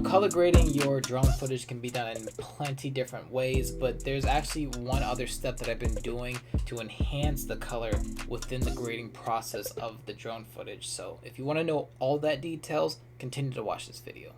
color grading your drone footage can be done in plenty different ways, but there's actually one other step that I've been doing to enhance the color within the grading process of the drone footage. So if you want to know all that details, continue to watch this video.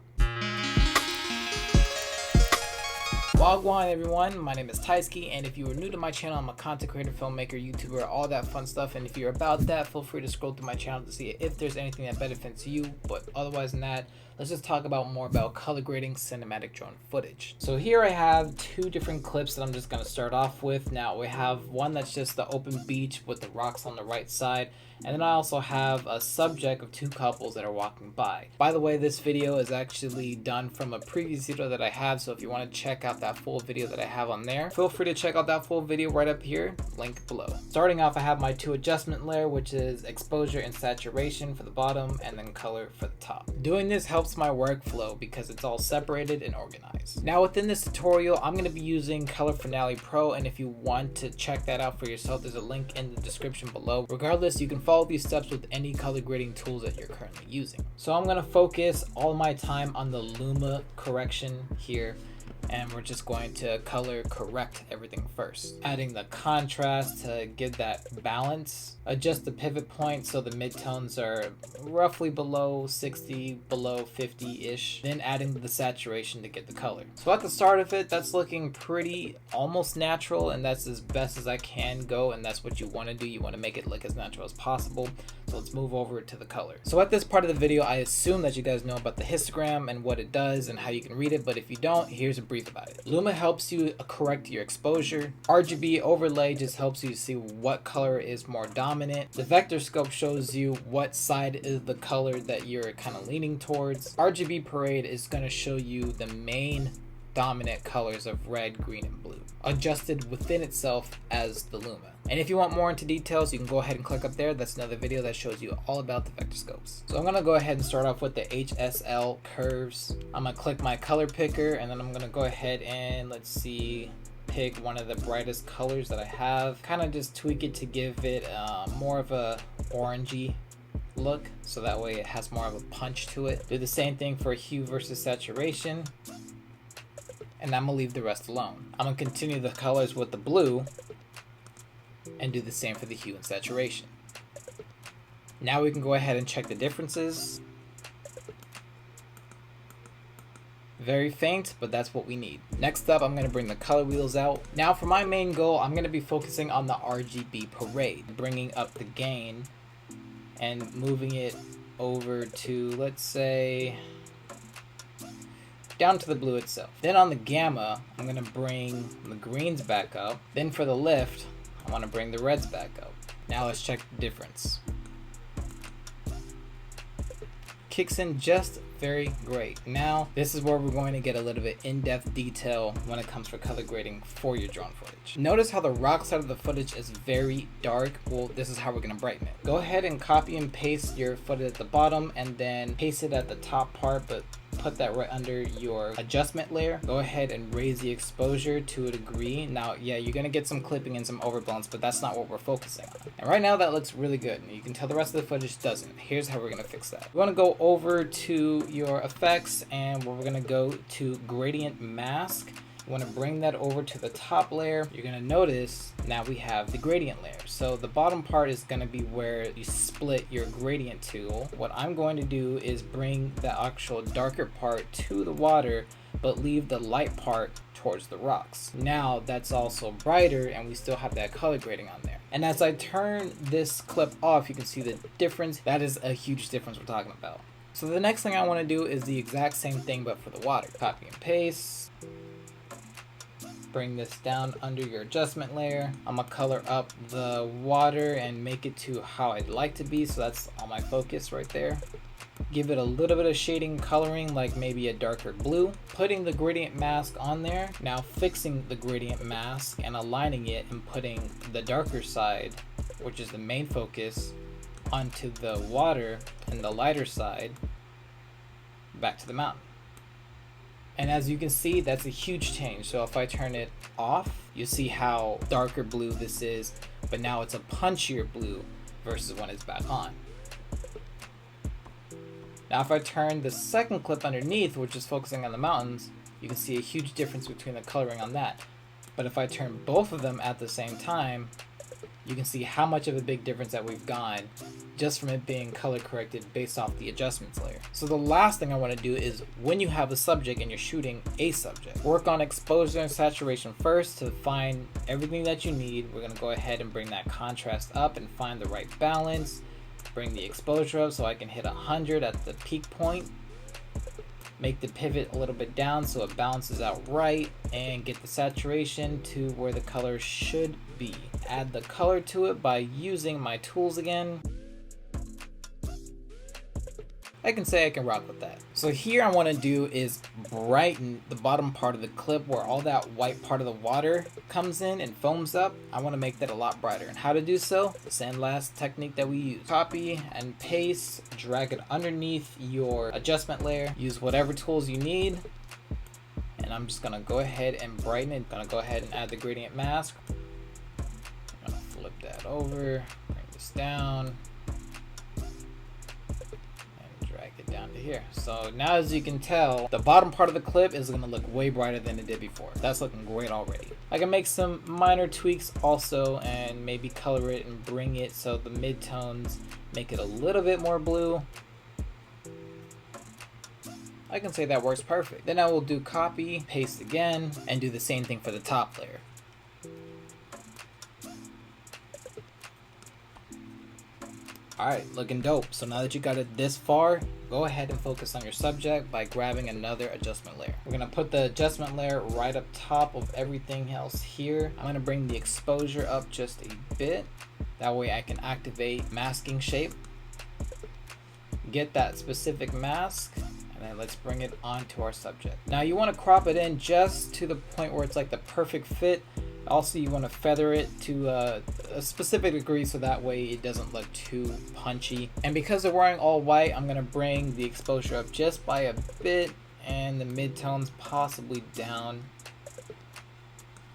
Wagwan everyone, my name is Tyski, and if you are new to my channel, I'm a content creator, filmmaker, YouTuber, all that fun stuff. And if you're about that, feel free to scroll through my channel to see if there's anything that benefits you. But otherwise than that, let's just talk about more about color grading cinematic drone footage. So here I have two different clips that I'm just going to start off with. Now we have one that's just the open beach with the rocks on the right side, and then I also have a subject of two couples that are walking by. By the way, this video is actually done from a previous video that I have, so if you want to check out that full video that I have on there, feel free to check out that full video right up here, link below. Starting off, I have my two adjustment layer, which is exposure and saturation for the bottom, and then color for the top. Doing this helps my workflow because it's all separated and organized. Now within this tutorial, I'm going to be using Color Finale Pro, and if you want to check that out for yourself, there's a link in the description below. Regardless, you can follow these steps with any color grading tools that you're currently using. So I'm going to focus all my time on the luma correction here, and we're just going to color correct everything first. Adding the contrast to give that balance. Adjust the pivot point so the midtones are roughly below 60, below 50-ish. Then adding the saturation to get the color. So at the start of it, that's looking pretty almost natural, and that's as best as I can go, and that's what you want to do. You want to make it look as natural as possible. So let's move over to the color. So at this part of the video, I assume that you guys know about the histogram and what it does and how you can read it, but if you don't, here's a brief about it. Luma helps you correct your exposure. RGB overlay just helps you see what color is more dominant. The vector scope shows you what side is the color that you're kind of leaning towards. RGB parade is going to show you the main dominant colors of red, green, and blue, adjusted within itself as the luma. And if you want more into details, you can go ahead and click up there. That's another video that shows you all about the vector scopes. So I'm going to go ahead and start off with the HSL curves. I'm going to click my color picker, and then I'm going to go ahead and let's see, pick one of the brightest colors that I have. Kind of just tweak it to give it more of a orangey look, so that way it has more of a punch to it. Do the same thing for hue versus saturation, and I'm gonna leave the rest alone. I'm gonna continue the colors with the blue and do the same for the hue and saturation. Now we can go ahead and check the differences. Very faint, but that's what we need. Next up, I'm going to bring the color wheels out. Now for my main goal, I'm going to be focusing on the RGB parade, bringing up the gain and moving it over to, let's say, down to the blue itself. Then on the gamma, I'm going to bring the greens back up. Then for the lift, I want to bring the reds back up. Now let's check the difference. Kicks in just very great. Now this is where we're going to get a little bit in-depth detail when it comes for color grading for your drone footage. Notice how the rock side of the footage is very dark. Well, this is how we're going to brighten it. Go ahead and copy and paste your footage at the bottom, and then paste it at the top part, but put that right under your adjustment layer. Go ahead and raise the exposure to a degree. Now, yeah, you're gonna get some clipping and some overblends, but that's not what we're focusing on. And right now that looks really good, and you can tell the rest of the footage doesn't. Here's how we're gonna fix that. We're gonna go over to your effects, and we're gonna go to gradient mask. You want to bring that over to the top layer. You're going to notice now we have the gradient layer. So the bottom part is going to be where you split your gradient tool. What I'm going to do is bring the actual darker part to the water, but leave the light part towards the rocks. Now that's also brighter, and we still have that color grading on there. And as I turn this clip off, you can see the difference. That is a huge difference we're talking about. So the next thing I want to do is the exact same thing, but for the water. Copy and paste. Bring this down under your adjustment layer. I'm gonna color up the water and make it to how I'd like to be, so that's all my focus right there. Give it a little bit of shading coloring, like maybe a darker blue. Putting the gradient mask on there. Now fixing the gradient mask and aligning it and putting the darker side, which is the main focus, onto the water, and the lighter side back to the mountain. And as you can see, that's a huge change. So if I turn it off, you see how darker blue this is, but now it's a punchier blue versus when it's back on. Now if I turn the second clip underneath, which is focusing on the mountains, you can see a huge difference between the coloring on that. But if I turn both of them at the same time, you can see how much of a big difference that we've gotten just from it being color corrected based off the adjustments layer. So the last thing I want to do is, when you have a subject and you're shooting a subject, work on exposure and saturation first to find everything that you need. We're going to go ahead and bring that contrast up and find the right balance. Bring the exposure up so I can hit 100 at the peak point. Make the pivot a little bit down so it balances out right, and get the saturation to where the color should be. Add the color to it by using my tools again. I can say I can rock with that. So here I want to do is brighten the bottom part of the clip where all that white part of the water comes in and foams up. I want to make that a lot brighter. And how to do so? The sandblast technique that we use. Copy and paste, drag it underneath your adjustment layer. Use whatever tools you need. And I'm just going to go ahead and brighten it. I'm going to go ahead and add the gradient mask. I'm going to flip that over, bring this down. Down to here. So now, as you can tell, the bottom part of the clip is going to look way brighter than it did before. That's looking great already. I can make some minor tweaks also and maybe color it and bring it so the midtones make it a little bit more blue. I can say that works perfect. Then I will do copy, paste again, and do the same thing for the top layer. Alright, looking dope. So now that you got it this far, go ahead and focus on your subject by grabbing another adjustment layer. We're going to put the adjustment layer right up top of everything else here. I'm going to bring the exposure up just a bit. That way I can activate masking shape. Get that specific mask, and then let's bring it onto our subject. Now you want to crop it in just to the point where it's like the perfect fit. Also, you want to feather it to a specific degree so that way it doesn't look too punchy. And because they're wearing all white, I'm going to bring the exposure up just by a bit and the midtones possibly down,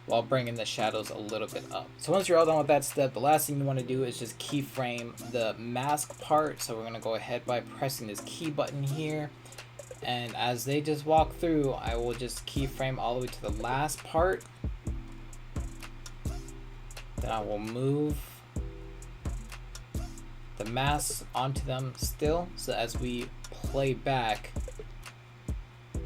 while bringing the shadows a little bit up. So once you're all done with that step, the last thing you want to do is just keyframe the mask part. So we're going to go ahead by pressing this key button here. And as they just walk through, I will just keyframe all the way to the last part. Then I will move the masks onto them still, so as we play back,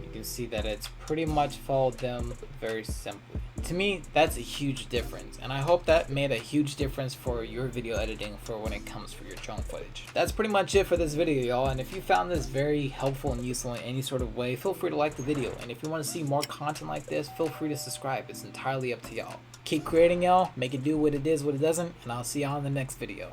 you can see that it's pretty much followed them very simply. To me, that's a huge difference, and I hope that made a huge difference for your video editing for when it comes for your drone footage. That's pretty much it for this video, y'all, and if you found this very helpful and useful in any sort of way, feel free to like the video, and if you want to see more content like this, feel free to subscribe. It's entirely up to y'all. Keep creating, y'all. Make it do what it is, what it doesn't, and I'll see y'all in the next video.